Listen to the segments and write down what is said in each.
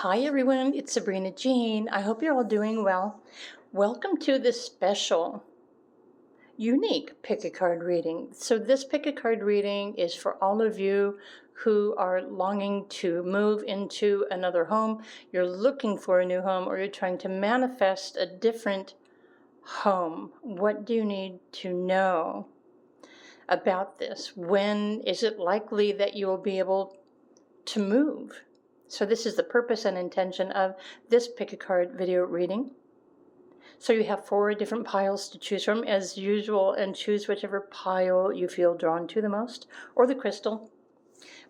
Hi everyone, it's Sabrina Jean. I hope you're all doing well. Welcome to this special, unique pick a card reading. So this pick a card reading is for all of you who are longing to move into another home. You're looking for a new home, or you're trying to manifest a different home. What do you need to know about this? When is it likely that you will be able to move? So this is the purpose and intention of this pick a card video reading. So you have 4 different piles to choose from as usual, and choose whichever pile you feel drawn to the most, or the crystal.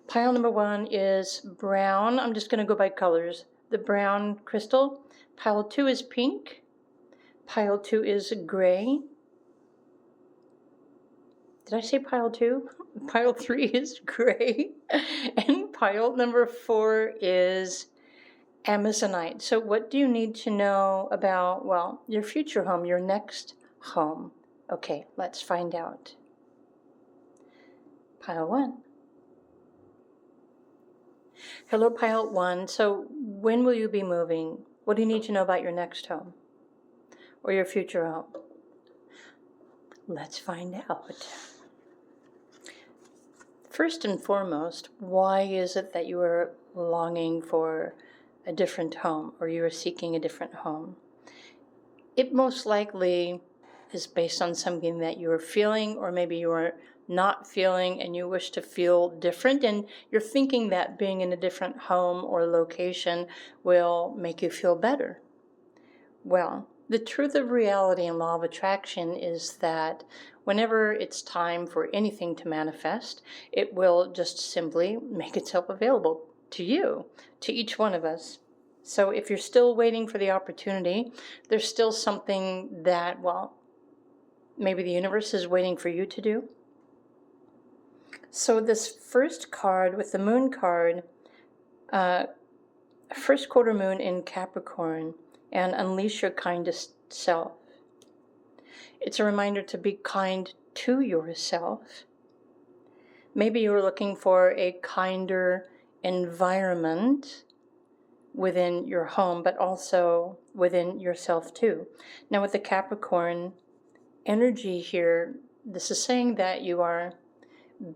Pile number 1 is brown. I'm just going to go by colors. The brown crystal. Pile 2 is pink. Pile 2 is gray. Did I say pile 2? Pile 3 is gray. And pile number 4 is Amazonite. So what do you need to know about, well, your future home, your next home? Okay, let's find out. Pile 1. Hello, Pile 1. So when will you be moving? What do you need to know about your next home or your future home? Let's find out. First and foremost, why is it that you are longing for a different home, or you are seeking a different home? It most likely is based on something that you are feeling, or maybe you are not feeling and you wish to feel different, and you're thinking that being in a different home or location will make you feel better. Well, the truth of reality and law of attraction is that whenever it's time for anything to manifest, it will just simply make itself available to you, to each one of us. So if you're still waiting for the opportunity, there's still something that, well, maybe the universe is waiting for you to do. So this first card with the moon card, first quarter moon in Capricorn, and unleash your kindest self. It's a reminder to be kind to yourself. Maybe you're looking for a kinder environment within your home, but also within yourself too. Now with the Capricorn energy here, this is saying that you are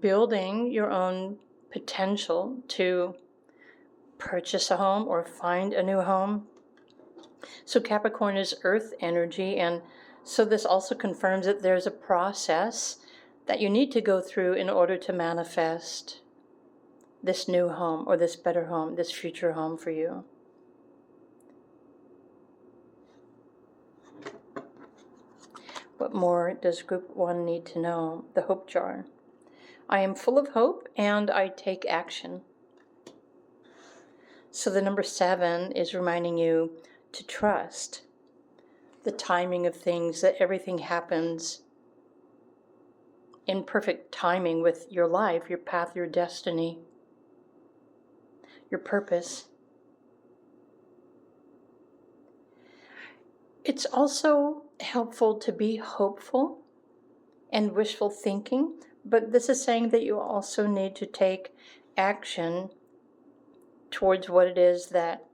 building your own potential to purchase a home or find a new home. So Capricorn is earth energy, and so this also confirms that there's a process that you need to go through in order to manifest this new home, or this better home, this future home for you. What more does Group 1 need to know? The hope jar. I am full of hope and I take action. So the number 7 is reminding you to trust the timing of things, that everything happens in perfect timing with your life, your path, your destiny, your purpose. It's also helpful to be hopeful and wishful thinking, but this is saying that you also need to take action towards what it is that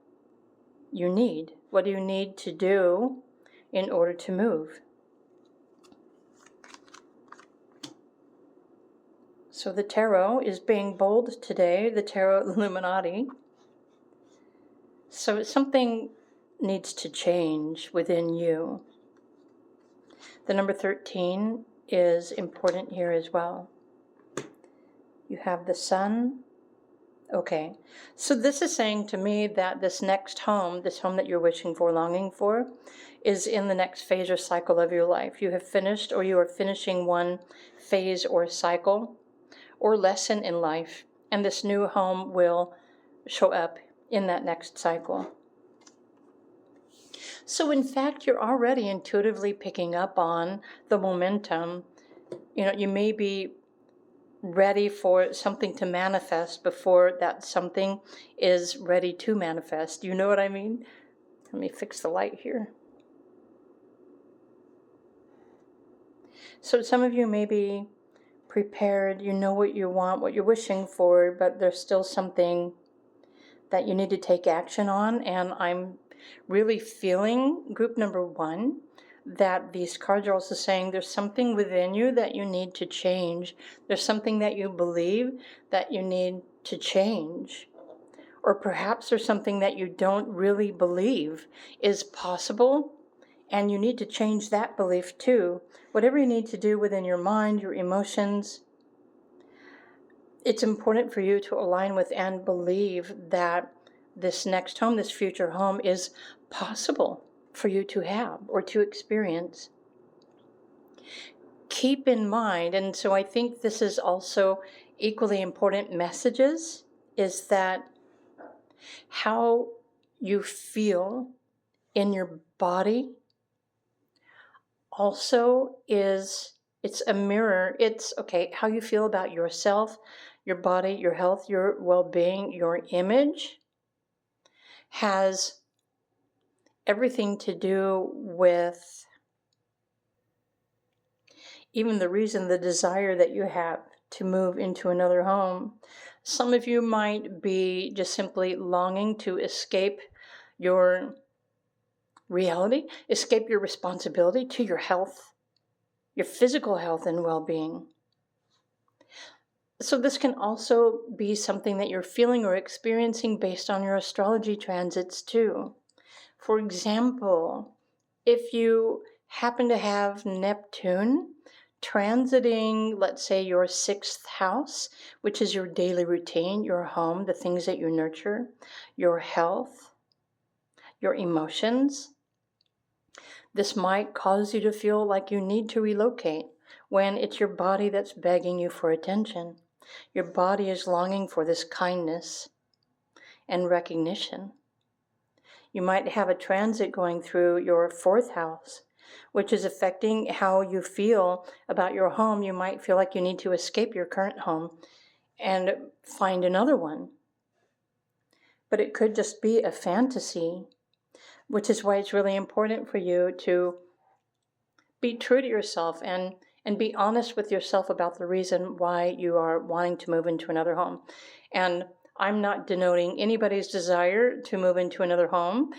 you need. What do you need to do in order to move? So the tarot is being bold today, the tarot Illuminati. So something needs to change within you. The number 13 is important here as well. You have the sun. Okay, so this is saying to me that this next home, this home that you're wishing for, longing for, is in the next phase or cycle of your life. You have finished, or you are finishing one phase or cycle or lesson in life, and this new home will show up in that next cycle. So in fact, you're already intuitively picking up on the momentum. You may be ready for something to manifest before that something is ready to manifest. You know what I mean? Let me fix the light here. So some of you may be prepared, you know what you want, what you're wishing for, but there's still something that you need to take action on. And I'm really feeling, group number 1, that these cards are also saying there's something within you that you need to change. There's something that you believe that you need to change. Or perhaps there's something that you don't really believe is possible, and you need to change that belief too. Whatever you need to do within your mind, your emotions, it's important for you to align with and believe that this next home, this future home, is possible for you to have or to experience. Keep in mind, and so I think this is also equally important messages, is that how you feel in your body also it's a mirror. It's okay, how you feel about yourself, your body, your health, your well-being, your image has everything to do with even the reason, the desire that you have to move into another home. Some of you might be just simply longing to escape your reality, escape your responsibility to your health, your physical health and well-being. So this can also be something that you're feeling or experiencing based on your astrology transits too. For example, if you happen to have Neptune transiting, let's say, your 6th house, which is your daily routine, your home, the things that you nurture, your health, your emotions, this might cause you to feel like you need to relocate when it's your body that's begging you for attention. Your body is longing for this kindness and recognition. You might have a transit going through your 4th house, which is affecting how you feel about your home. You might feel like you need to escape your current home and find another one. But it could just be a fantasy, which is why it's really important for you to be true to yourself and be honest with yourself about the reason why you are wanting to move into another home. And I'm not denoting anybody's desire to move into another home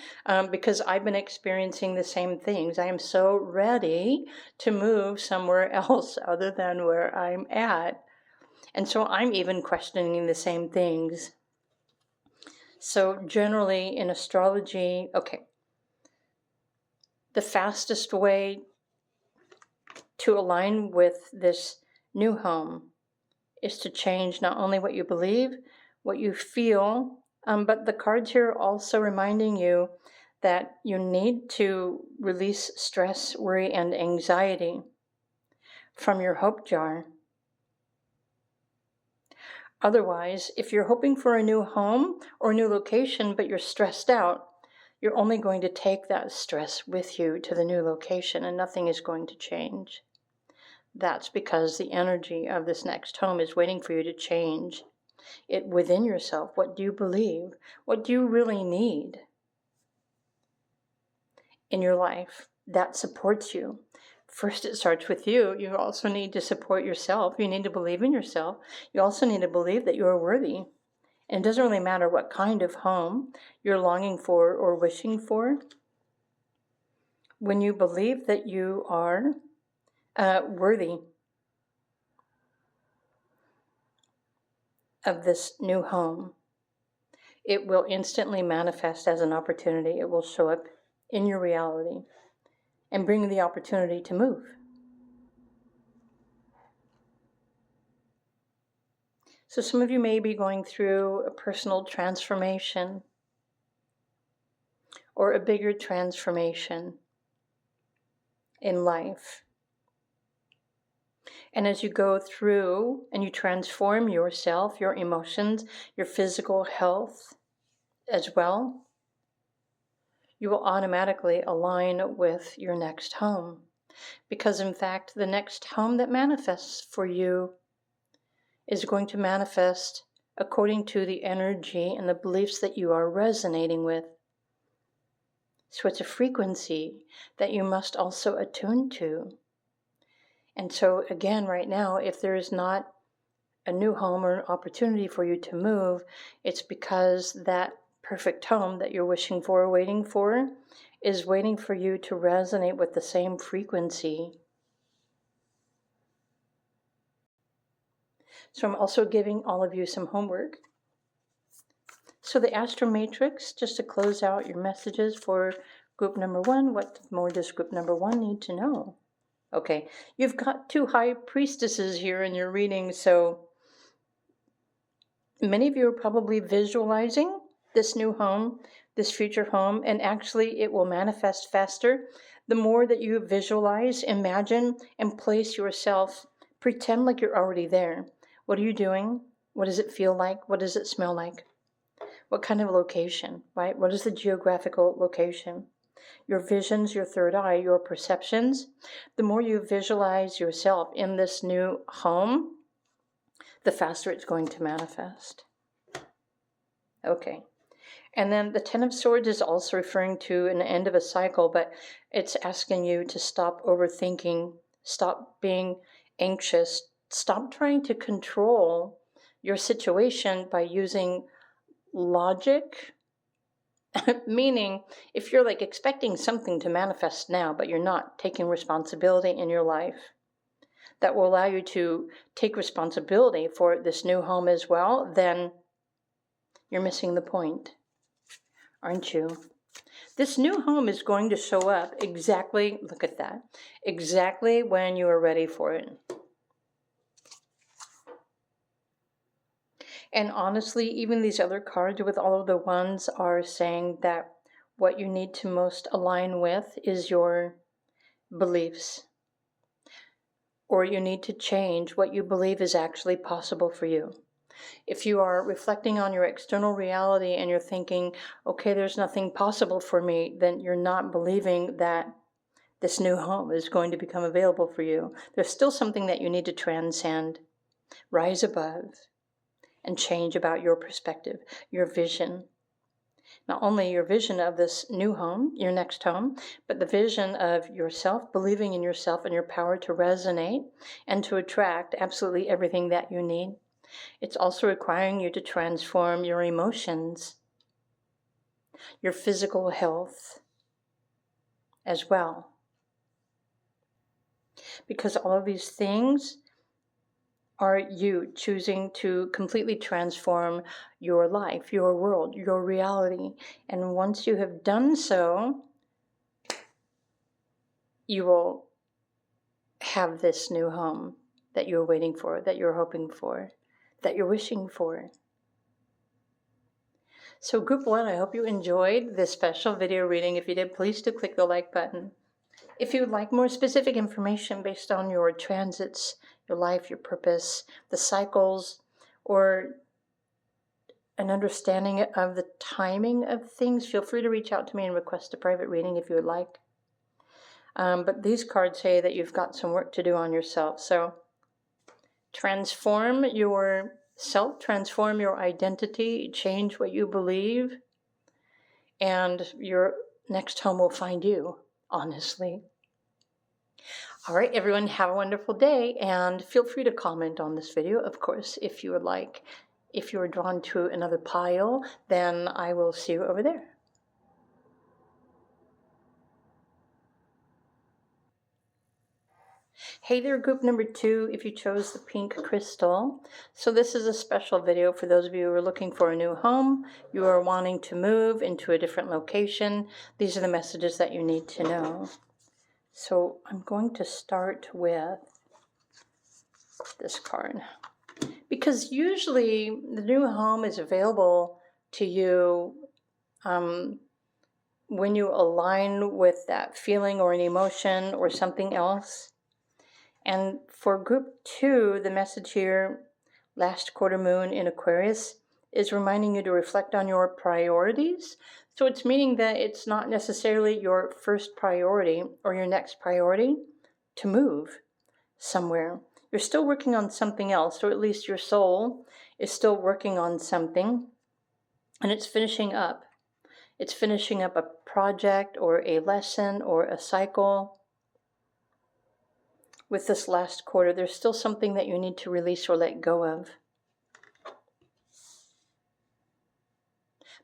because I've been experiencing the same things. I am so ready to move somewhere else other than where I'm at. And so I'm even questioning the same things. So generally in astrology, okay, the fastest way to align with this new home is to change not only what you believe, what you feel, but the cards here are also reminding you that you need to release stress, worry, and anxiety from your hope jar. Otherwise, if you're hoping for a new home or a new location, but you're stressed out, you're only going to take that stress with you to the new location and nothing is going to change. That's because the energy of this next home is waiting for you to change it within yourself. What do you believe? What do you really need in your life that supports you? First, it starts with you. You also need to support yourself. You need to believe in yourself. You also need to believe that you are worthy. And it doesn't really matter what kind of home you're longing for or wishing for. When you believe that you are worthy of this new home, it will instantly manifest as an opportunity. It will show up in your reality and bring the opportunity to move. So some of you may be going through a personal transformation or a bigger transformation in life. And as you go through and you transform yourself, your emotions, your physical health as well, you will automatically align with your next home. Because in fact, the next home that manifests for you is going to manifest according to the energy and the beliefs that you are resonating with. So it's a frequency that you must also attune to. And so again, right now, if there is not a new home or an opportunity for you to move, it's because that perfect home that you're wishing for or waiting for is waiting for you to resonate with the same frequency. So I'm also giving all of you some homework. So the Astro Matrix, just to close out your messages for group number 1, what more does group number 1 need to know? Okay, you've got 2 high priestesses here in your reading, so many of you are probably visualizing this new home, this future home, and actually it will manifest faster. The more that you visualize, imagine, and place yourself, pretend like you're already there. What are you doing? What does it feel like? What does it smell like? What kind of location, right? What is the geographical location? Your visions, your third eye, your perceptions. The more you visualize yourself in this new home, the faster it's going to manifest. Okay. And then the Ten of Swords is also referring to an end of a cycle, but it's asking you to stop overthinking, stop being anxious, stop trying to control your situation by using logic. Meaning, if you're like expecting something to manifest now, but you're not taking responsibility in your life, that will allow you to take responsibility for this new home as well, then you're missing the point, aren't you? This new home is going to show up exactly, look at that, exactly when you are ready for it. And honestly, even these other cards with all of the ones are saying that what you need to most align with is your beliefs. Or you need to change what you believe is actually possible for you. If you are reflecting on your external reality and you're thinking, okay, there's nothing possible for me, then you're not believing that this new home is going to become available for you. There's still something that you need to transcend, rise above, and change about your perspective, your vision. Not only your vision of this new home, your next home, but the vision of yourself, believing in yourself and your power to resonate and to attract absolutely everything that you need. It's also requiring you to transform your emotions, your physical health as well. Because all of these things are you choosing to completely transform your life, your world, your reality. And once you have done so, you will have this new home that you're waiting for, that you're hoping for, that you're wishing for. So group 1, I hope you enjoyed this special video reading. If you did, please do click the like button. If you would like more specific information based on your transits, your life, your purpose, the cycles, or an understanding of the timing of things, feel free to reach out to me and request a private reading if you would like. But these cards say that you've got some work to do on yourself. So transform yourself, transform your identity, change what you believe, and your next home will find you, honestly. All right, everyone, have a wonderful day, and feel free to comment on this video, of course, if you would like. If you're drawn to another pile, then I will see you over there. Hey there, group number 2, if you chose the pink crystal. So this is a special video for those of you who are looking for a new home, you are wanting to move into a different location. These are the messages that you need to know. So I'm going to start with this card. Because usually the new home is available to you when you align with that feeling or an emotion or something else. And for group 2, the message here, last quarter moon in Aquarius, is reminding you to reflect on your priorities. So it's meaning that it's not necessarily your first priority or your next priority to move somewhere. You're still working on something else, or at least your soul is still working on something, and it's finishing up. It's finishing up a project or a lesson or a cycle. with this last quarter, there's still something that you need to release or let go of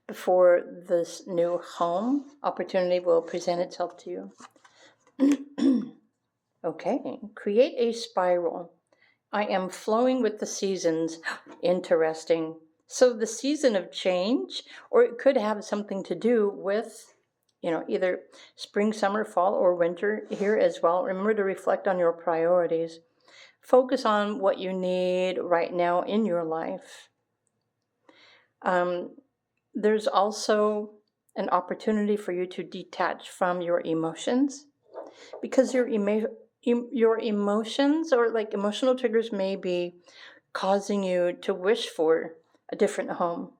before this new home opportunity will present itself to you. Okay, create a spiral. I am flowing with the seasons. Interesting. So the season of change, or it could have something to do with, either spring, summer, fall, or winter here as well. Remember to reflect on your priorities. Focus on what you need right now in your life. There's also an opportunity for you to detach from your emotions, because your emotions, or like emotional triggers, may be causing you to wish for a different home.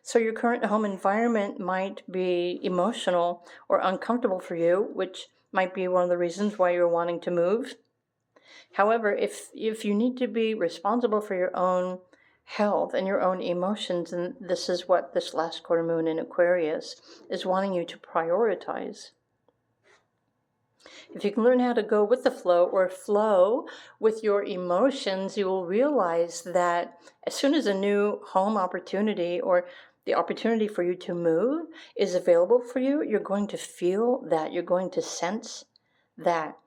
So your current home environment might be emotional or uncomfortable for you, which might be one of the reasons why you're wanting to move. However, if you need to be responsible for your own health and your own emotions, and this is what this last quarter moon in Aquarius is wanting you to prioritize. If you can learn how to go with the flow, or flow with your emotions, you will realize that as soon as a new home opportunity, or the opportunity for you to move, is available for you, you're going to feel that, you're going to sense that.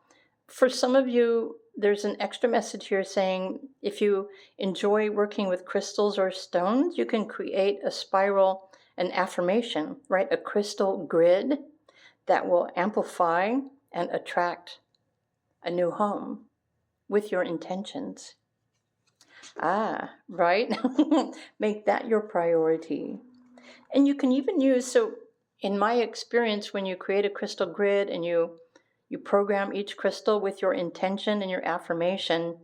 For some of you, there's an extra message here saying if you enjoy working with crystals or stones, you can create a spiral, an affirmation, right? A crystal grid that will amplify and attract a new home with your intentions. Right? Make that your priority. And you can even use, so in my experience, when you create a crystal grid and you program each crystal with your intention and your affirmation,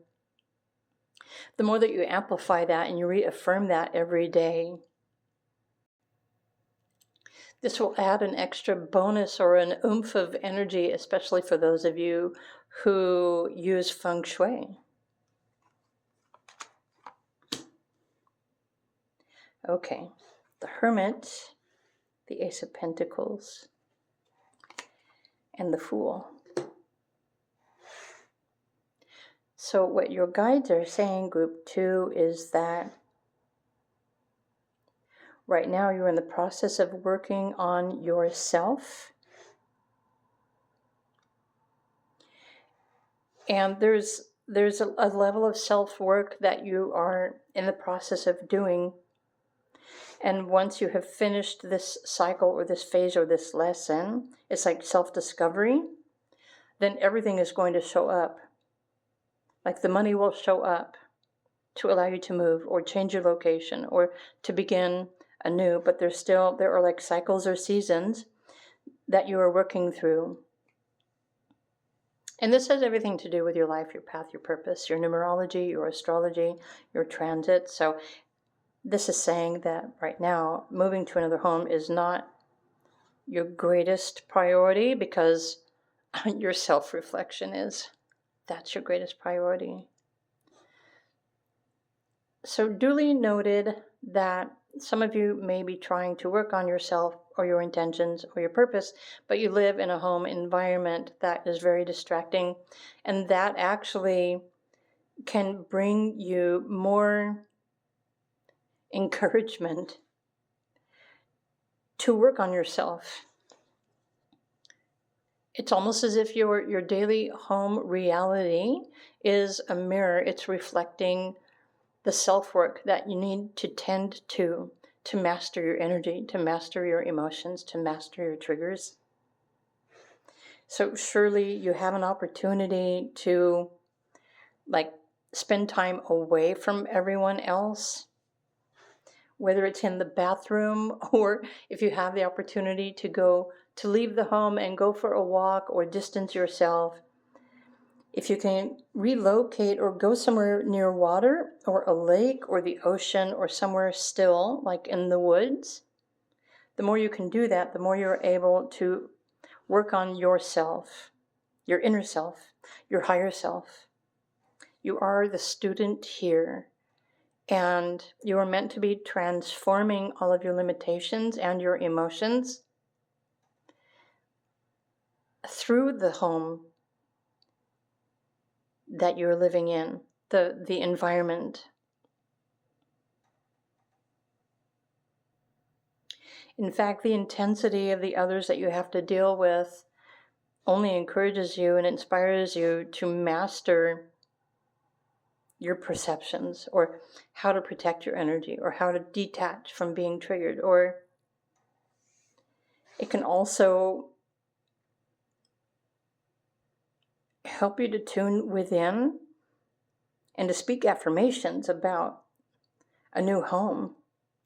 the more that you amplify that and you reaffirm that every day, this will add an extra bonus or an oomph of energy, especially for those of you who use feng shui. Okay, the Hermit, the Ace of Pentacles, and the Fool. So what your guides are saying, group 2, is that right now you're in the process of working on yourself. And there's a level of self-work that you are in the process of doing. And once you have finished this cycle or this phase or this lesson, it's like self-discovery, then everything is going to show up. Like the money will show up to allow you to move or change your location or to begin anew. But there are like cycles or seasons that you are working through. And this has everything to do with your life, your path, your purpose, your numerology, your astrology, your transit. So this is saying that right now, moving to another home is not your greatest priority, because your self-reflection is. That's your greatest priority. So duly noted that some of you may be trying to work on yourself or your intentions or your purpose, but you live in a home environment that is very distracting, and that actually can bring you more encouragement to work on yourself. It's almost as if your daily home reality is a mirror. It's reflecting the self-work that you need to tend to master your energy, to master your emotions, to master your triggers. So surely you have an opportunity to spend time away from everyone else, whether it's in the bathroom, or if you have the opportunity to leave the home and go for a walk or distance yourself. If you can relocate or go somewhere near water or a lake or the ocean or somewhere still, like in the woods, the more you can do that, the more you're able to work on yourself, your inner self, your higher self. You are the student here, and you are meant to be transforming all of your limitations and your emotions through the home that you're living in, the environment. In fact, the intensity of the others that you have to deal with only encourages you and inspires you to master your perceptions, or how to protect your energy, or how to detach from being triggered. Or it can also help you to tune within and to speak affirmations about a new home,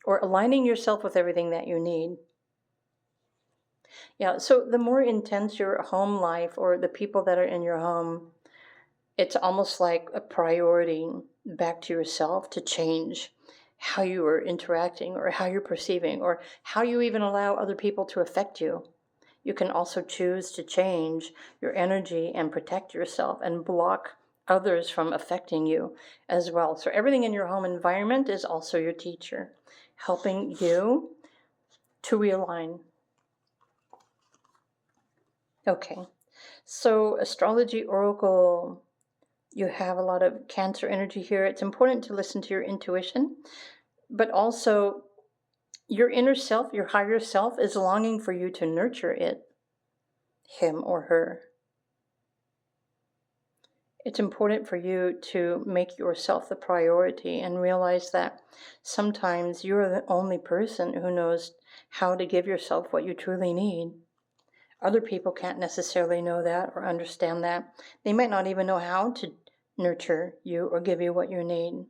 or aligning yourself with everything that you need. Yeah, so the more intense your home life or the people that are in your home, it's almost like a priority back to yourself to change how you are interacting, or how you're perceiving, or how you even allow other people to affect you. You can also choose to change your energy and protect yourself and block others from affecting you as well. So everything in your home environment is also your teacher, helping you to realign. Okay, so astrology oracle, you have a lot of Cancer energy here. It's important to listen to your intuition, but also your inner self, your higher self, is longing for you to nurture it, him or her. It's important for you to make yourself the priority and realize that sometimes you're the only person who knows how to give yourself what you truly need. Other people can't necessarily know that or understand that. They might not even know how to nurture you or give you what you need.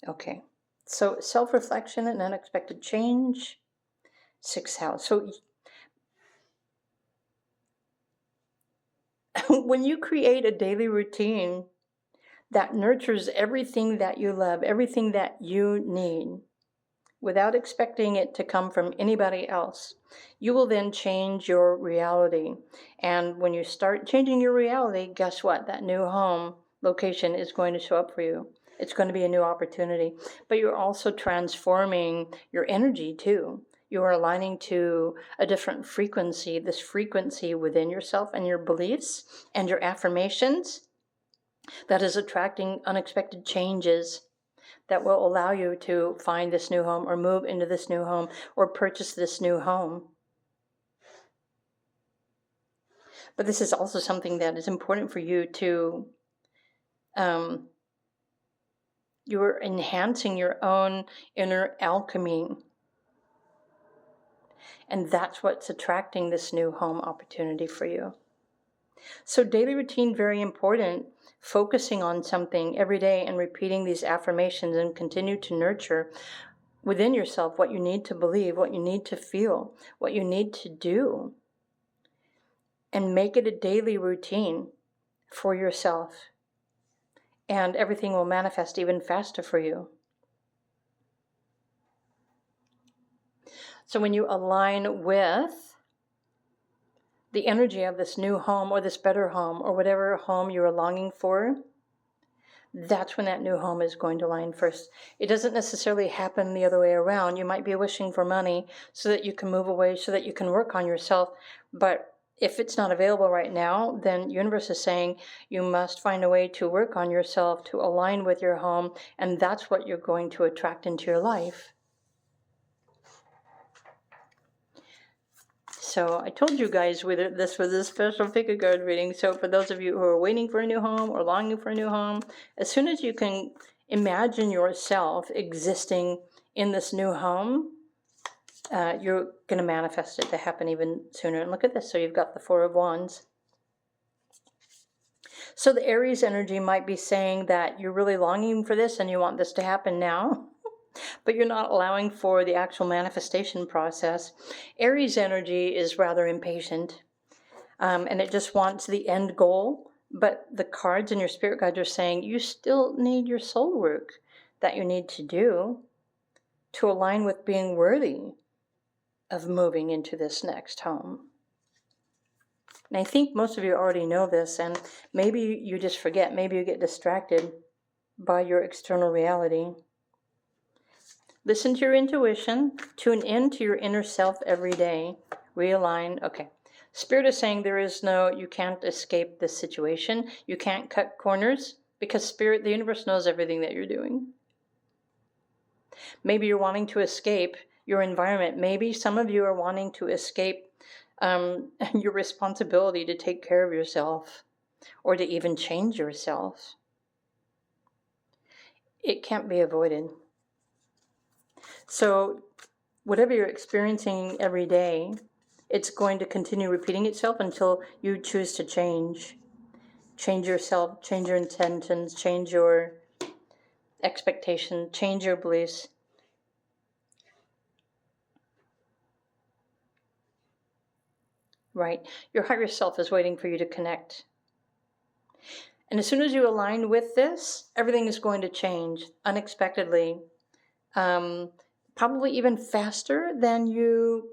Okay, so self-reflection and unexpected change, 6th house. So when you create a daily routine that nurtures everything that you love, everything that you need, without expecting it to come from anybody else, you will then change your reality. And when you start changing your reality, guess what? That new home location is going to show up for you. It's going to be a new opportunity. But you're also transforming your energy too. You are aligning to a different frequency, this frequency within yourself and your beliefs and your affirmations that is attracting unexpected changes that will allow you to find this new home, or move into this new home, or purchase this new home. But this is also something that is important for you to, you're enhancing your own inner alchemy. And that's what's attracting this new home opportunity for you. So daily routine, very important. Focusing on something every day and repeating these affirmations, and continue to nurture within yourself what you need to believe, what you need to feel, what you need to do. And make it a daily routine for yourself. And everything will manifest even faster for you. So when you align with the energy of this new home, or this better home, or whatever home you are longing for, that's when that new home is going to align first. It doesn't necessarily happen the other way around. You might be wishing for money so that you can move away, so that you can work on yourself. But if it's not available right now, then universe is saying you must find a way to work on yourself, to align with your home, and that's what you're going to attract into your life. So I told you guys this was a special pick-a-card reading. So for those of you who are waiting for a new home or longing for a new home, as soon as you can imagine yourself existing in this new home, you're going to manifest it to happen even sooner. And look at this. So you've got the 4 of Wands. So the Aries energy might be saying that you're really longing for this and you want this to happen now, but you're not allowing for the actual manifestation process. Aries energy is rather impatient, and it just wants the end goal. But the cards and your spirit guides are saying you still need your soul work that you need to do to align with being worthy of moving into this next home. And I think most of you already know this, and maybe you just forget. Maybe you get distracted by your external reality. Listen to your intuition. Tune in to your inner self every day. Realign. Okay, Spirit is saying you can't escape this situation. You can't cut corners because Spirit, the universe knows everything that you're doing. Maybe you're wanting to escape your environment. Maybe some of you are wanting to escape your responsibility to take care of yourself or to even change yourself. It can't be avoided. So whatever you're experiencing every day, it's going to continue repeating itself until you choose to change. Change yourself, change your intentions, change your expectation, change your beliefs. Right? Your higher self is waiting for you to connect. And as soon as you align with this, everything is going to change unexpectedly. Probably even faster than you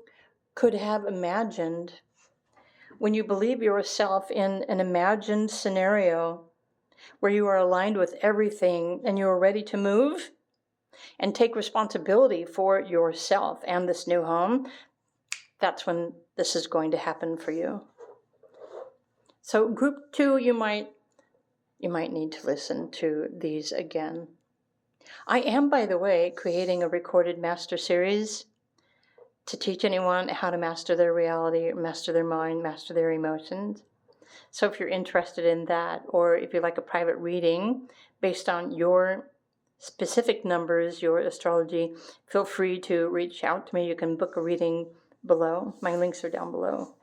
could have imagined. When you believe yourself in an imagined scenario where you are aligned with everything and you are ready to move and take responsibility for yourself and this new home, that's when this is going to happen for you. So group 2, you might need to listen to these again. I am, by the way, creating a recorded master series to teach anyone how to master their reality, master their mind, master their emotions. So if you're interested in that, or if you like a private reading based on your specific numbers, your astrology, feel free to reach out to me. You can book a reading below. My links are down below.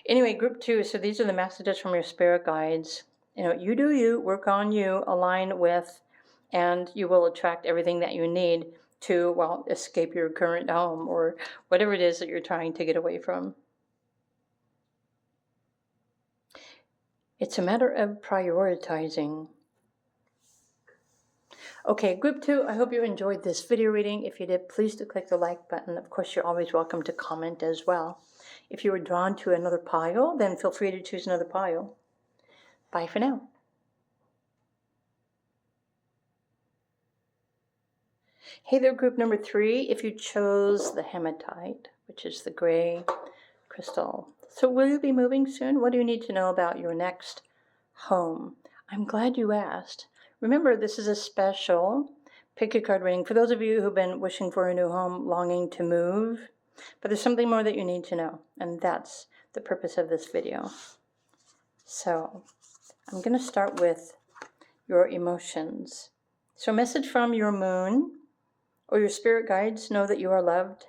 Anyway, group 2, so these are the messages from your spirit guides. You do you, work on you, align with, and you will attract everything that you need to, escape your current home or whatever it is that you're trying to get away from. It's a matter of prioritizing. Okay, group 2, I hope you enjoyed this video reading. If you did, please do click the like button. Of course, you're always welcome to comment as well. If you were drawn to another pile, then feel free to choose another pile. Bye for now. Hey there, group number 3, if you chose the hematite, which is the gray crystal. So will you be moving soon? What do you need to know about your next home? I'm glad you asked. Remember, this is a special pick a card reading for those of you who've been wishing for a new home, longing to move. But there's something more that you need to know, and that's the purpose of this video. So I'm going to start with your emotions. So a message from your moon or your spirit guides: know that you are loved.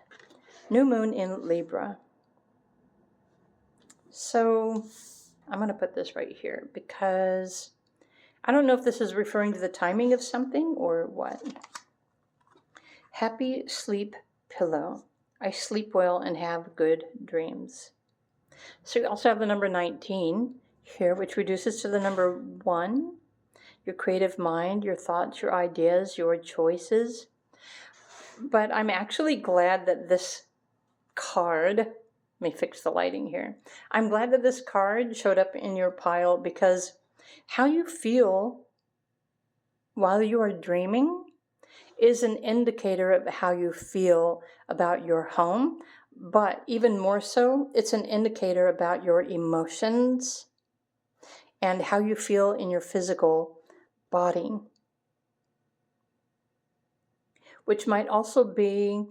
New moon in Libra. So I'm going to put this right here because I don't know if this is referring to the timing of something or what. Happy sleep pillow. I sleep well and have good dreams. So you also have the number 19 here, which reduces to the number 1. Your creative mind, your thoughts, your ideas, your choices. But I'm actually glad that this card, let me fix the lighting here. I'm glad that this card showed up in your pile because how you feel while you are dreaming is an indicator of how you feel about your home, but even more so, it's an indicator about your emotions and how you feel in your physical body, which might also be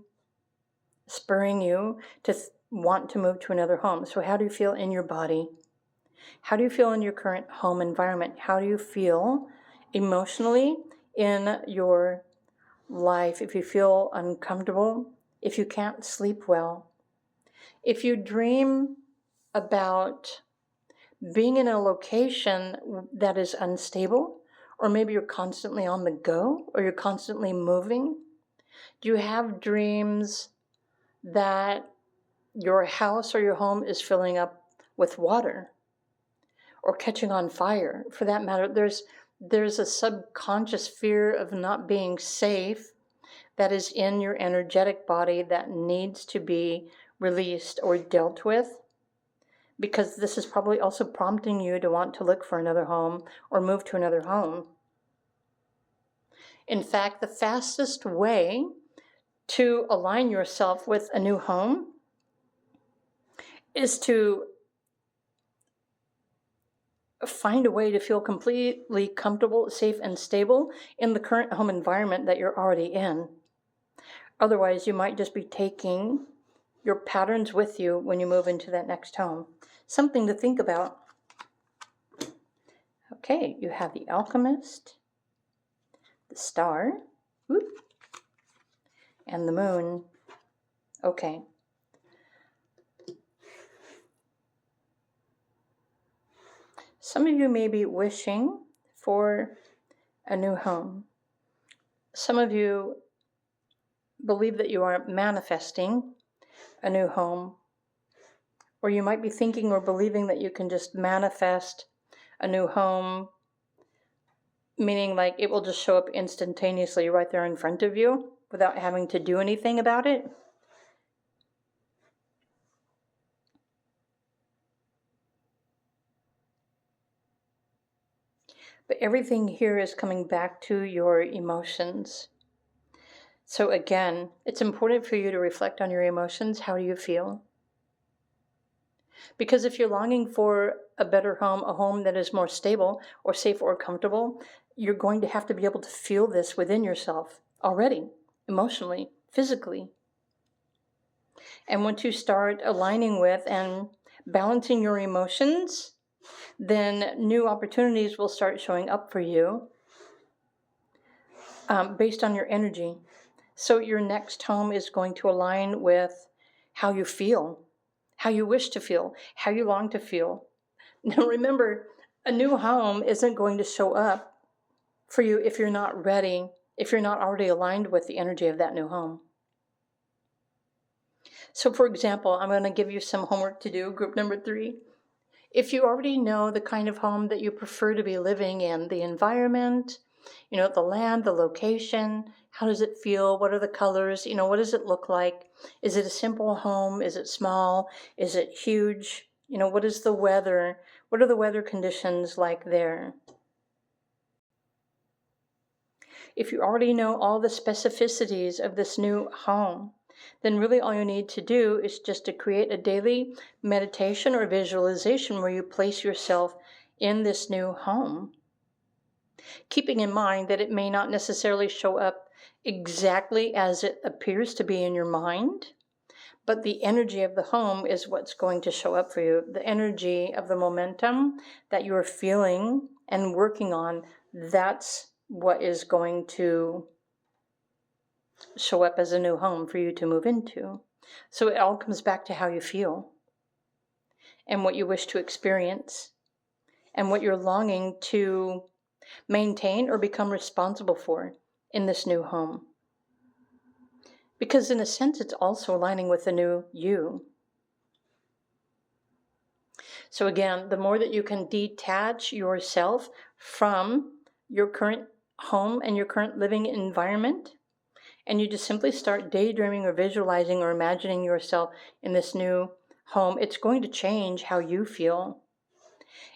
spurring you to want to move to another home. So how do you feel in your body? How do you feel in your current home environment? How do you feel emotionally in your life? If you feel uncomfortable, if you can't sleep well, if you dream about being in a location that is unstable, or maybe you're constantly on the go, or you're constantly moving, do you have dreams that your house or your home is filling up with water or catching on fire? For that matter, there's a subconscious fear of not being safe that is in your energetic body that needs to be released or dealt with, because this is probably also prompting you to want to look for another home or move to another home. In fact, the fastest way to align yourself with a new home is to find a way to feel completely comfortable, safe, and stable in the current home environment that you're already in. Otherwise, you might just be taking your patterns with you when you move into that next home. Something to think about. Okay, you have the Alchemist, the Star, and the Moon. Okay. Some of you may be wishing for a new home. Some of you believe that you are manifesting a new home. Or you might be thinking or believing that you can just manifest a new home, meaning like it will just show up instantaneously right there in front of you without having to do anything about it. But everything here is coming back to your emotions. So again, it's important for you to reflect on your emotions. How do you feel? Because if you're longing for a better home, a home that is more stable or safe or comfortable, you're going to have to be able to feel this within yourself already, emotionally, physically. And once you start aligning with and balancing your emotions, then new opportunities will start showing up for you based on your energy. So your next home is going to align with how you feel, how you wish to feel, how you long to feel. Now remember, a new home isn't going to show up for you if you're not ready, if you're not already aligned with the energy of that new home. So for example, I'm going to give you some homework to do, group number 3. If you already know the kind of home that you prefer to be living in, the environment, the land, the location, how does it feel? What are the colors? What does it look like? Is it a simple home? Is it small? Is it huge? What is the weather? What are the weather conditions like there? If you already know all the specificities of this new home, then really all you need to do is just to create a daily meditation or visualization where you place yourself in this new home. Keeping in mind that it may not necessarily show up exactly as it appears to be in your mind, but the energy of the home is what's going to show up for you. The energy of the momentum that you're feeling and working on, that's what is going to show up as a new home for you to move into. So it all comes back to how you feel and what you wish to experience and what you're longing to maintain or become responsible for in this new home. Because in a sense, it's also aligning with the new you. So again, the more that you can detach yourself from your current home and your current living environment, and you just simply start daydreaming or visualizing or imagining yourself in this new home, it's going to change how you feel.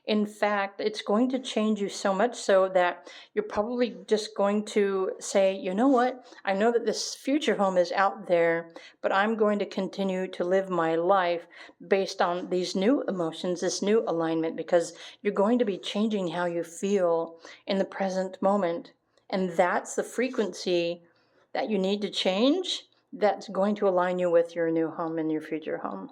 In fact, it's going to change you so much so that you're probably just going to say, you know what? I know that this future home is out there, but I'm going to continue to live my life based on these new emotions, this new alignment, because you're going to be changing how you feel in the present moment. And that's the frequency that you need to change that's going to align you with your new home and your future home.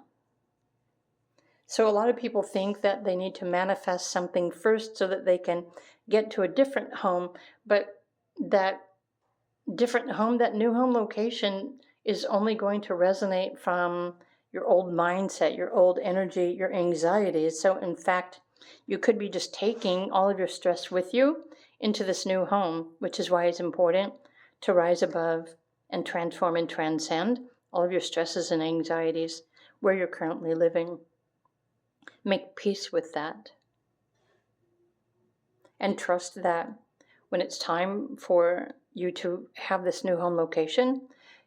So a lot of people think that they need to manifest something first so that they can get to a different home, but that different home, that new home location is only going to resonate from your old mindset, your old energy, your anxieties. So in fact, you could be just taking all of your stress with you into this new home, which is why it's important to rise above and transform and transcend all of your stresses and anxieties where you're currently living. Make peace with that. And trust that when it's time for you to have this new home location,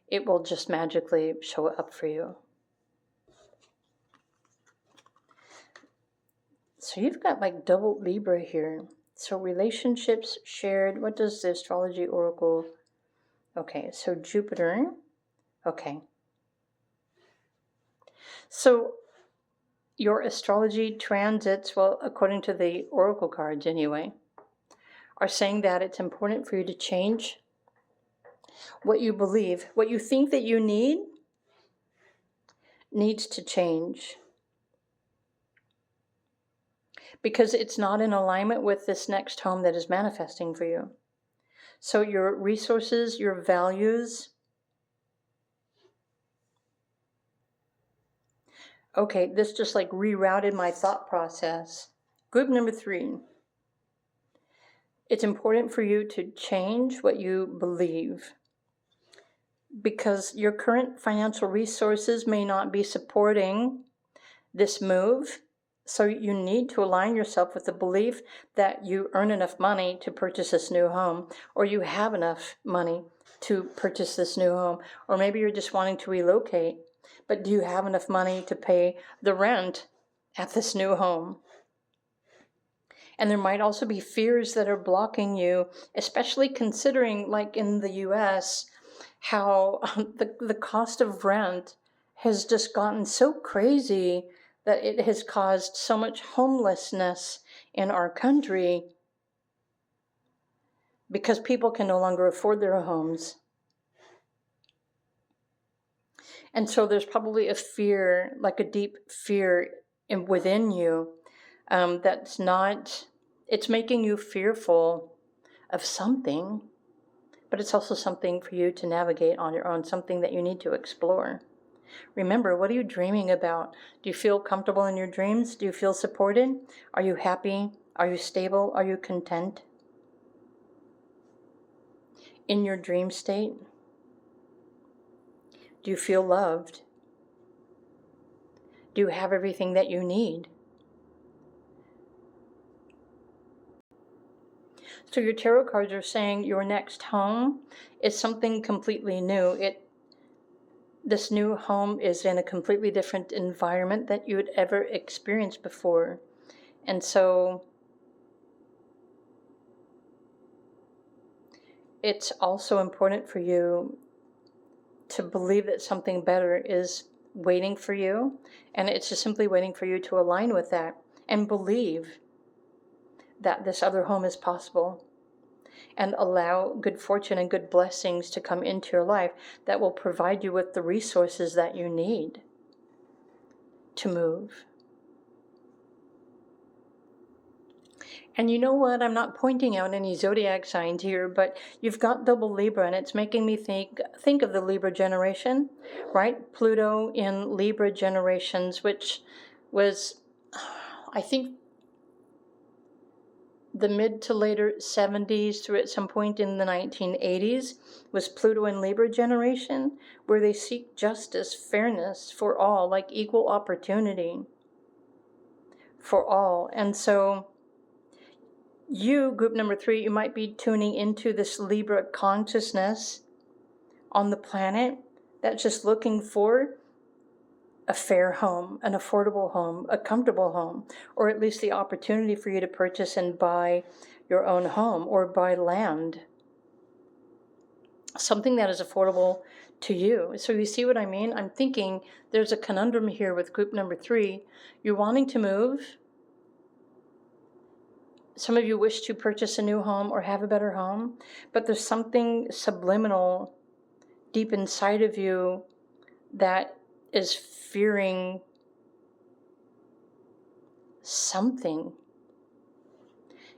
it will just magically show up for you. So you've got like double Libra here. So relationships shared. What does the astrology oracle? Okay, so Jupiter. Okay. So your astrology transits, well, according to the oracle cards anyway, are saying that it's important for you to change what you believe. What you think that you need needs to change, because it's not in alignment with this next home that is manifesting for you. So your resources, your values. Okay, this just like rerouted my thought process. Group number 3. It's important for you to change what you believe, because your current financial resources may not be supporting this move. So you need to align yourself with the belief that you earn enough money to purchase this new home, or you have enough money to purchase this new home, or maybe you're just wanting to relocate, but do you have enough money to pay the rent at this new home? And there might also be fears that are blocking you, especially considering, like in the US, how the cost of rent has just gotten so crazy that it has caused so much homelessness in our country, because people can no longer afford their homes. And so there's probably a fear, like a deep fear within you, that's not, it's making you fearful of something, but it's also something for you to navigate on your own, something that you need to explore. Remember, what are you dreaming about? Do you feel comfortable in your dreams? Do you feel supported? Are you happy? Are you stable? Are you content in your dream state? Do you feel loved? Do you have everything that you need? So your tarot cards are saying your next home is something completely new. This new home is in a completely different environment that you had ever experienced before. And so it's also important for you to believe that something better is waiting for you. And it's just simply waiting for you to align with that and believe that this other home is possible, and allow good fortune and good blessings to come into your life that will provide you with the resources that you need to move. And you know what? I'm not pointing out any zodiac signs here, but you've got double Libra, and it's making me think of the Libra generation, right? Pluto in Libra generations, which was, I think, the mid to later 70s through at some point in the 1980s, was Pluto and Libra generation, where they seek justice, fairness for all, like equal opportunity for all. And so you, group number 3, you might be tuning into this Libra consciousness on the planet that's just looking for a fair home, an affordable home, a comfortable home, or at least the opportunity for you to purchase and buy your own home or buy land. Something that is affordable to you. So you see what I mean? I'm thinking there's a conundrum here with group number 3. You're wanting to move. Some of you wish to purchase a new home or have a better home, but there's something subliminal deep inside of you that is fearing something.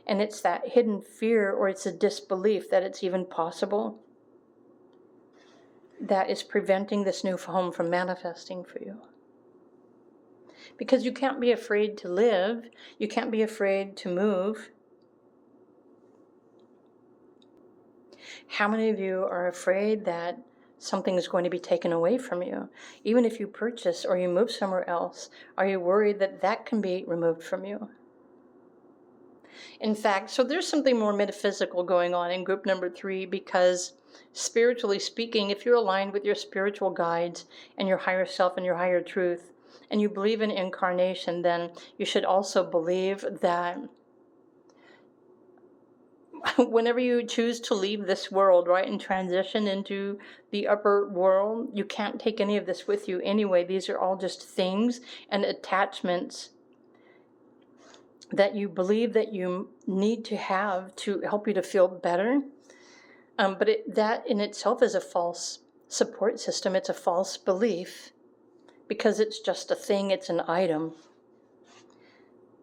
And it's that hidden fear, or it's a disbelief that it's even possible, that is preventing this new home from manifesting for you. Because you can't be afraid to live. You can't be afraid to move. How many of you are afraid that something is going to be taken away from you? Even if you purchase or you move somewhere else, are you worried that that can be removed from you? In fact, so there's something more metaphysical going on in group number 3, because spiritually speaking, if you're aligned with your spiritual guides and your higher self and your higher truth, and you believe in incarnation, then you should also believe that whenever you choose to leave this world, right, and transition into the upper world, you can't take any of this with you anyway. These are all just things and attachments that you believe that you need to have to help you to feel better. But that in itself is a false support system. It's a false belief because it's just a thing, it's an item.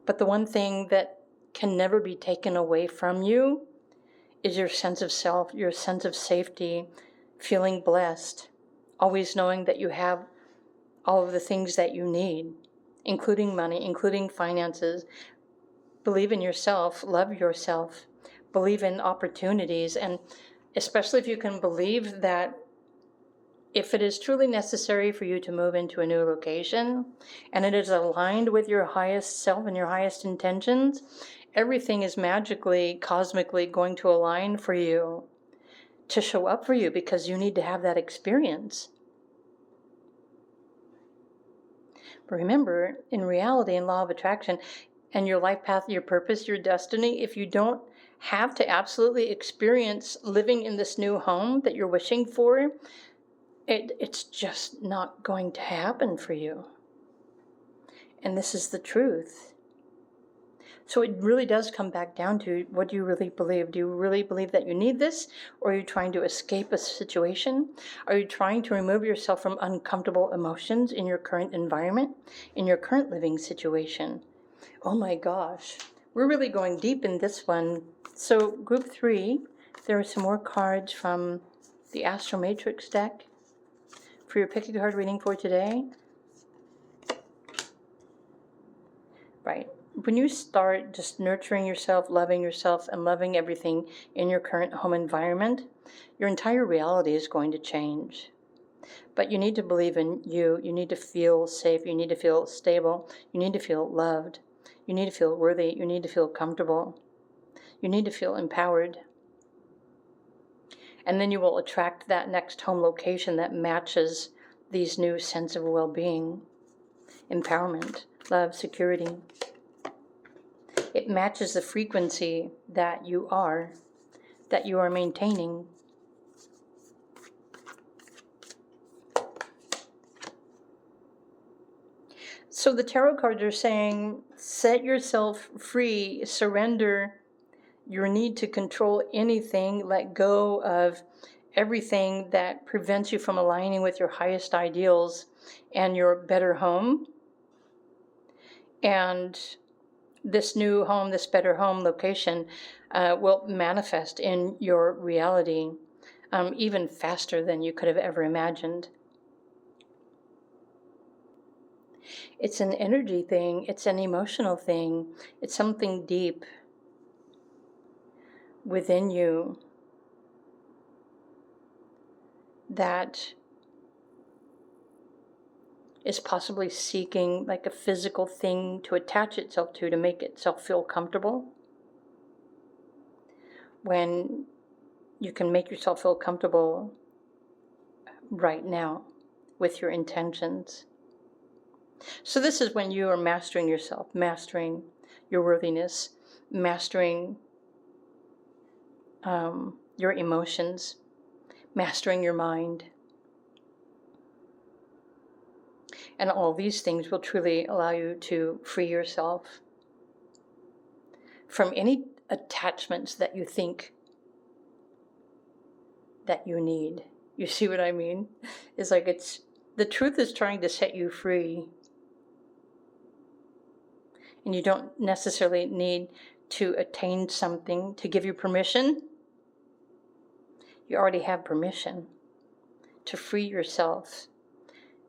But the one thing that can never be taken away from you is your sense of self, your sense of safety, feeling blessed, always knowing that you have all of the things that you need, including money, including finances. Believe in yourself, love yourself, believe in opportunities, and especially if you can believe that if it is truly necessary for you to move into a new location and it is aligned with your highest self and your highest intentions, everything is magically, cosmically going to align for you to show up for you because you need to have that experience. But remember, in reality, in law of attraction and your life path, your purpose, your destiny, if you don't have to absolutely experience living in this new home that you're wishing for, it's just not going to happen for you. And this is the truth. So it really does come back down to, what do you really believe? Do you really believe that you need this? Or are you trying to escape a situation? Are you trying to remove yourself from uncomfortable emotions in your current environment, in your current living situation? Oh my gosh, we're really going deep in this one. So group 3, there are some more cards from the Astro Matrix deck for your pick a card reading for today. Right. When you start just nurturing yourself, and loving everything in your current home environment, your entire reality is going to change. But you need to believe in you. You need to feel safe. You need to feel stable. You need to feel loved. You need to feel worthy. You need to feel comfortable. You need to feel empowered. And then you will attract that next home location that matches these new sense of well-being, empowerment, love, security. It matches the frequency that you are maintaining. So the tarot cards are saying, set yourself free, surrender your need to control anything, let go of everything that prevents you from aligning with your highest ideals and your better home. And this new home, this better home location will manifest in your reality even faster than you could have ever imagined. It's an energy thing. It's an emotional thing. It's something deep within you that is possibly seeking like a physical thing to attach itself to make itself feel comfortable. When you can make yourself feel comfortable right now with your intentions. So this is when you are mastering yourself, mastering your worthiness, mastering your emotions, mastering your mind. And all these things will truly allow you to free yourself from any attachments that you think that you need. You see what I mean? It's like the truth is trying to set you free. And you don't necessarily need to attain something to give you permission. You already have permission to free yourself.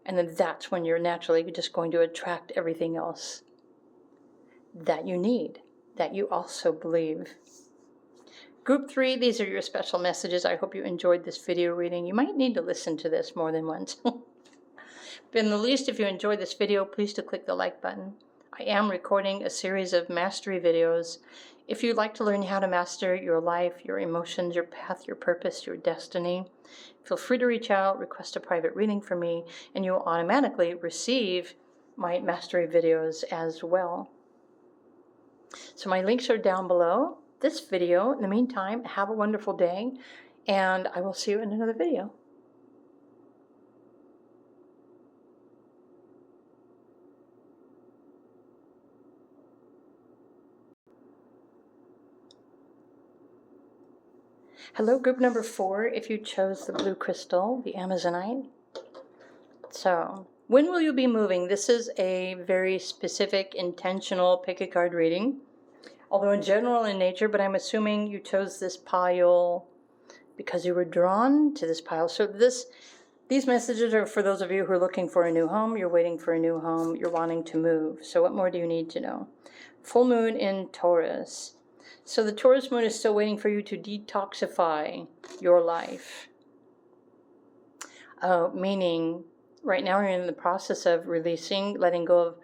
And then that's when you're naturally just going to attract everything else that you need, that you also believe. Group 3, these are your special messages. I hope you enjoyed this video reading. You might need to listen to this more than once. But in the least, if you enjoyed this video, please do click the like button. I am recording a series of mastery videos. If you'd like to learn how to master your life, your emotions, your path, your purpose, your destiny, feel free to reach out, request a private reading from me, and you'll automatically receive my mastery videos as well. So my links are down below. this video. In the meantime, have a wonderful day, and I will see you in another video. Hello, group number 4, if you chose the blue crystal, the Amazonite. So, when will you be moving? This is a very specific, intentional pick a card reading. Although in general in nature, but I'm assuming you chose this pile because you were drawn to this pile. So these messages are for those of you who are looking for a new home, you're waiting for a new home, you're wanting to move. So what more do you need to know? Full moon in Taurus. So the Taurus moon is still waiting for you to detoxify your life. Meaning right now you're in the process of releasing, letting go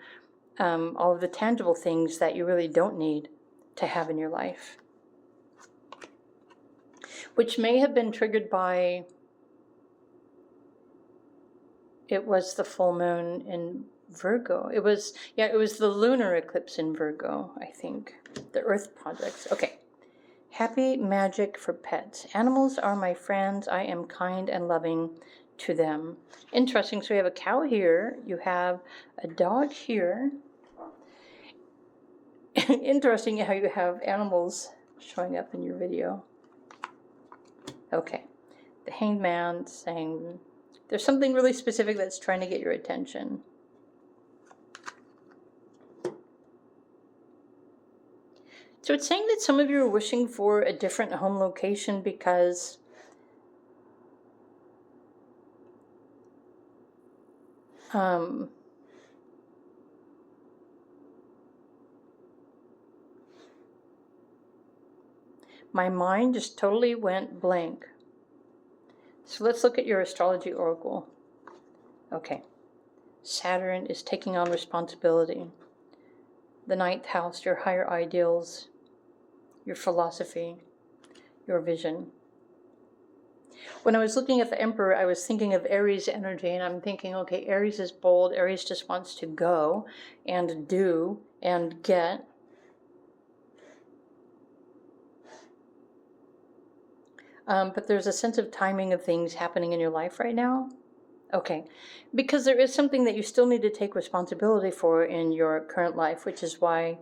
of all of the tangible things that you really don't need to have in your life, which may have been triggered by, it was the full moon in Virgo. It was the lunar eclipse in Virgo, I think. The Earth projects. Okay. Happy magic for pets. Animals are my friends. I am kind and loving to them. Interesting. So you have a cow here. You have a dog here. Interesting how you have animals showing up in your video. Okay. The Hanged Man saying there's something really specific that's trying to get your attention. So it's saying that some of you are wishing for a different home location because my mind just totally went blank. So let's look at your astrology oracle. Okay. Saturn is taking on responsibility. The 9th house, your higher ideals, your philosophy, your vision. When I was looking at the Emperor, I was thinking of Aries energy, and I'm thinking, okay, Aries is bold. Aries just wants to go and do and get. But there's a sense of timing of things happening in your life right now. Okay, because there is something that you still need to take responsibility for in your current life, which is why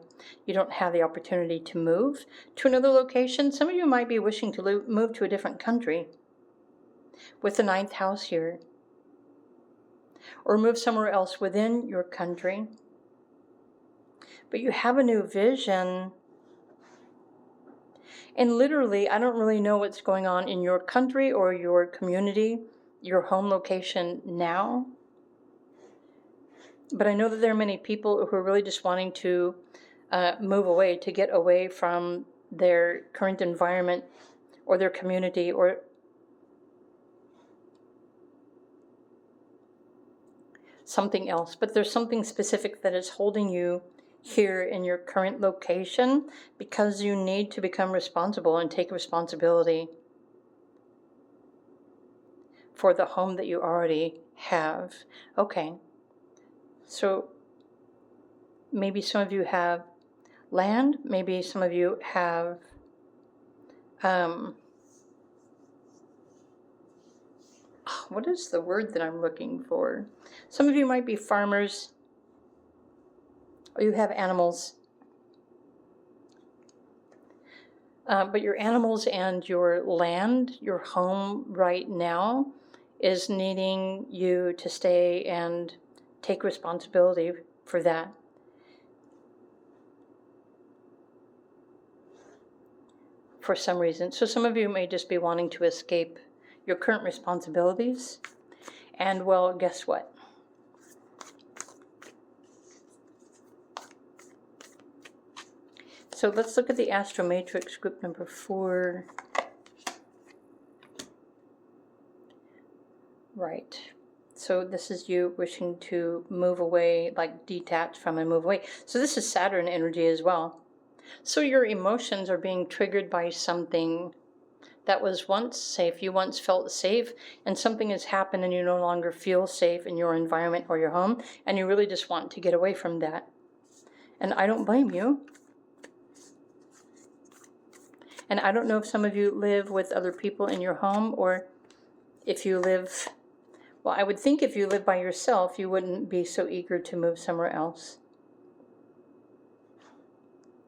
you don't have the opportunity to move to another location. Some of you might be wishing to move to a different country with the 9th house here, or move somewhere else within your country. But you have a new vision. And literally, I don't really know what's going on in your country or your community, your home location now. But I know that there are many people who are really just wanting to move away, to get away from their current environment or their community or something else. But there's something specific that is holding you here in your current location because you need to become responsible and take responsibility for the home that you already have. Okay. So maybe some of you have land, maybe some of you have what is the word that I'm looking for? Some of you might be farmers, or you have animals. But your animals and your land, your home right now, is needing you to stay and take responsibility for that. For some reason. So some of you may just be wanting to escape your current responsibilities. And well, guess what? So let's look at the Astro Matrix group number 4. Right. So this is you wishing to move away, like detach from and move away. So this is Saturn energy as well. So your emotions are being triggered by something that was once safe. You once felt safe, and something has happened and you no longer feel safe in your environment or your home, and you really just want to get away from that. And I don't blame you. And I don't know if some of you live with other people in your home, or if you live, well, I would think if you live by yourself, you wouldn't be so eager to move somewhere else.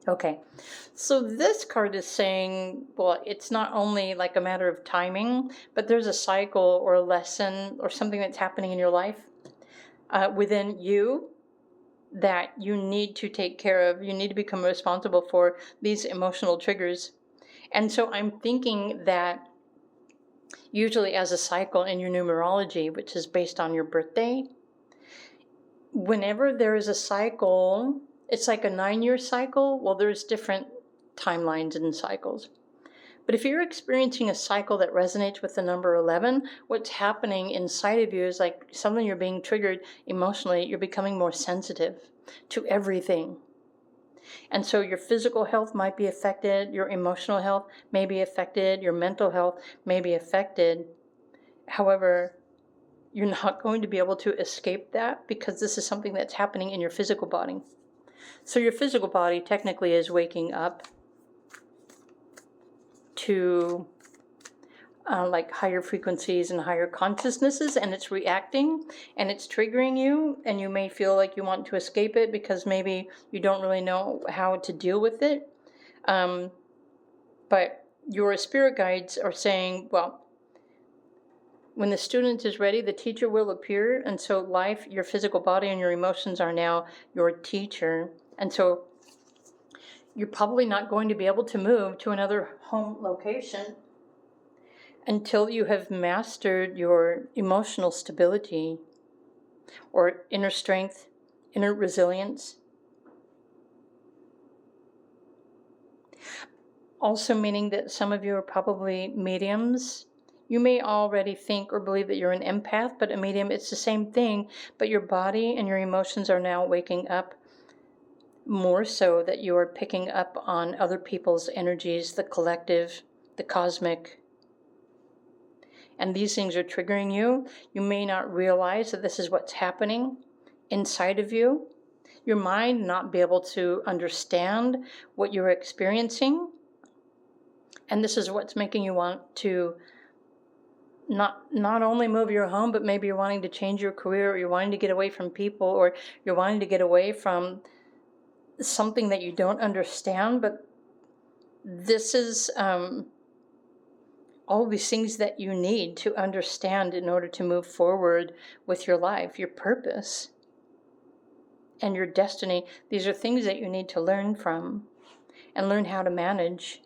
Okay, so this card is saying, well, it's not only like a matter of timing, but there's a cycle or a lesson or something that's happening in your life within you that you need to take care of. You need to become responsible for these emotional triggers. And so I'm thinking that usually as a cycle in your numerology, which is based on your birthday, whenever there is a cycle, it's like a 9-year cycle. Well, there's different timelines and cycles. But if you're experiencing a cycle that resonates with the number 11, what's happening inside of you is like something you're being triggered emotionally. You're becoming more sensitive to everything. And so your physical health might be affected, your emotional health may be affected, your mental health may be affected. However, you're not going to be able to escape that because this is something that's happening in your physical body. So your physical body technically is waking up to like higher frequencies and higher consciousnesses, and it's reacting and it's triggering you, and you may feel like you want to escape it because maybe you don't really know how to deal with it. But your spirit guides are saying, well, when the student is ready, the teacher will appear. And so life, your physical body and your emotions are now your teacher. And so you're probably not going to be able to move to another home location until you have mastered your emotional stability or inner strength, inner resilience. Also meaning that some of you are probably mediums. You may already think or believe that you're an empath, but a medium, it's the same thing, but your body and your emotions are now waking up more so that you are picking up on other people's energies, the collective, the cosmic. And these things are triggering you. You may not realize that this is what's happening inside of you. Your mind not be able to understand what you're experiencing. And this is what's making you want to not only move your home, but maybe you're wanting to change your career, or you're wanting to get away from people, or you're wanting to get away from something that you don't understand. But this is all these things that you need to understand in order to move forward with your life, your purpose, and your destiny. These are things that you need to learn from and learn how to manage.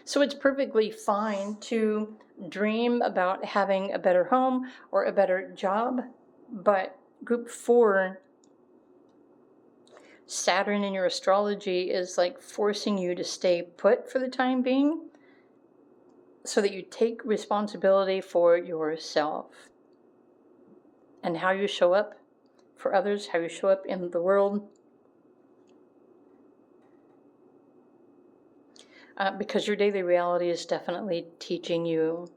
So it's perfectly fine to dream about having a better home or a better job, but group 4, Saturn in your astrology is like forcing you to stay put for the time being so that you take responsibility for yourself and how you show up for others, how you show up in the world. Because your daily reality is definitely teaching you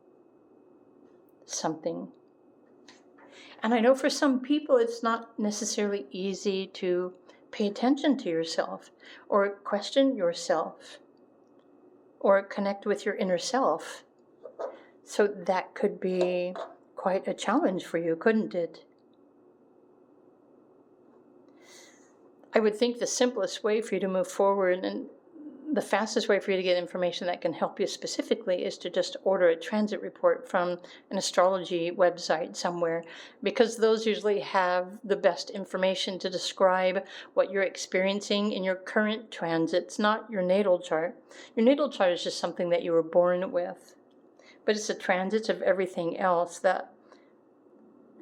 something. And I know for some people it's not necessarily easy to pay attention to yourself or question yourself or connect with your inner self. So that could be quite a challenge for you, couldn't it? I would think the simplest way for you to move forward and the fastest way for you to get information that can help you specifically is to just order a transit report from an astrology website somewhere, because those usually have the best information to describe what you're experiencing in your current transits, not your natal chart. Your natal chart is just something that you were born with, but it's the transits of everything else that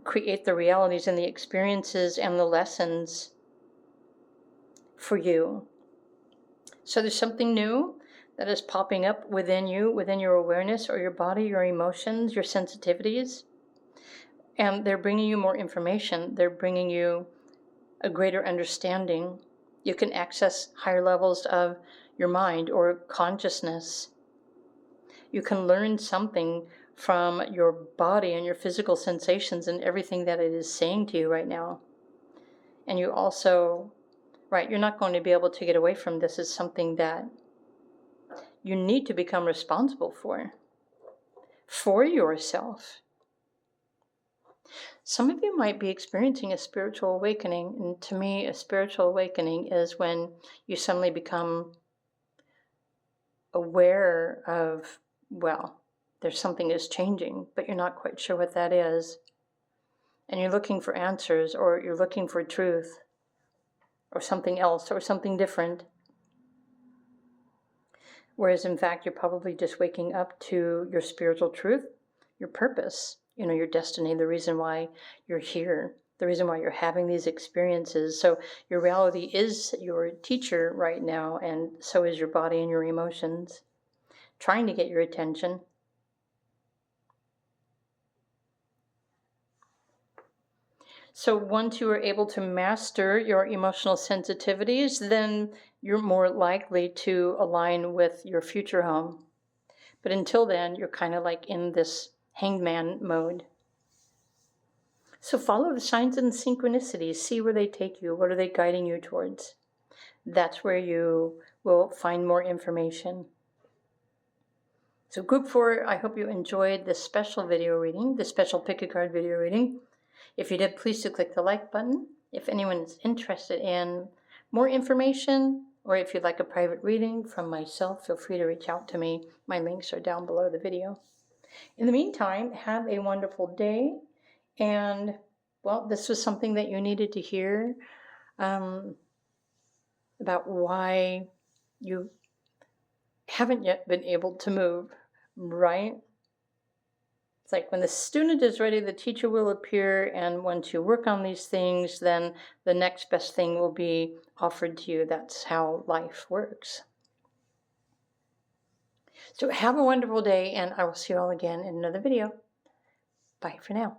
create the realities and the experiences and the lessons for you. So there's something new that is popping up within you, within your awareness or your body, your emotions, your sensitivities. And they're bringing you more information. They're bringing you a greater understanding. You can access higher levels of your mind or consciousness. You can learn something from your body and your physical sensations and everything that it is saying to you right now. And you also, right, you're not going to be able to get away from this. It's something that you need to become responsible for yourself. Some of you might be experiencing a spiritual awakening, and to me, a spiritual awakening is when you suddenly become aware of, well, there's something is changing, but you're not quite sure what that is. And you're looking for answers, or you're looking for truth, or something else, or something different. Whereas in fact, you're probably just waking up to your spiritual truth, your purpose, your destiny, the reason why you're here, the reason why you're having these experiences. So your reality is your teacher right now, and so is your body and your emotions, trying to get your attention. So once you are able to master your emotional sensitivities, then you're more likely to align with your future home. But until then, you're kind of like in this hangman mode. So follow the signs and synchronicities. See where they take you. What are they guiding you towards? That's where you will find more information. So group 4, I hope you enjoyed this special video reading, this special pick a card video reading. If you did, please do click the like button. If anyone is interested in more information, or if you'd like a private reading from myself, feel free to reach out to me. My links are down below the video. In the meantime, have a wonderful day. And, well, this was something that you needed to hear about why you haven't yet been able to move, right? It's like when the student is ready, the teacher will appear, and once you work on these things, then the next best thing will be offered to you. That's how life works. So have a wonderful day, and I will see you all again in another video. Bye for now.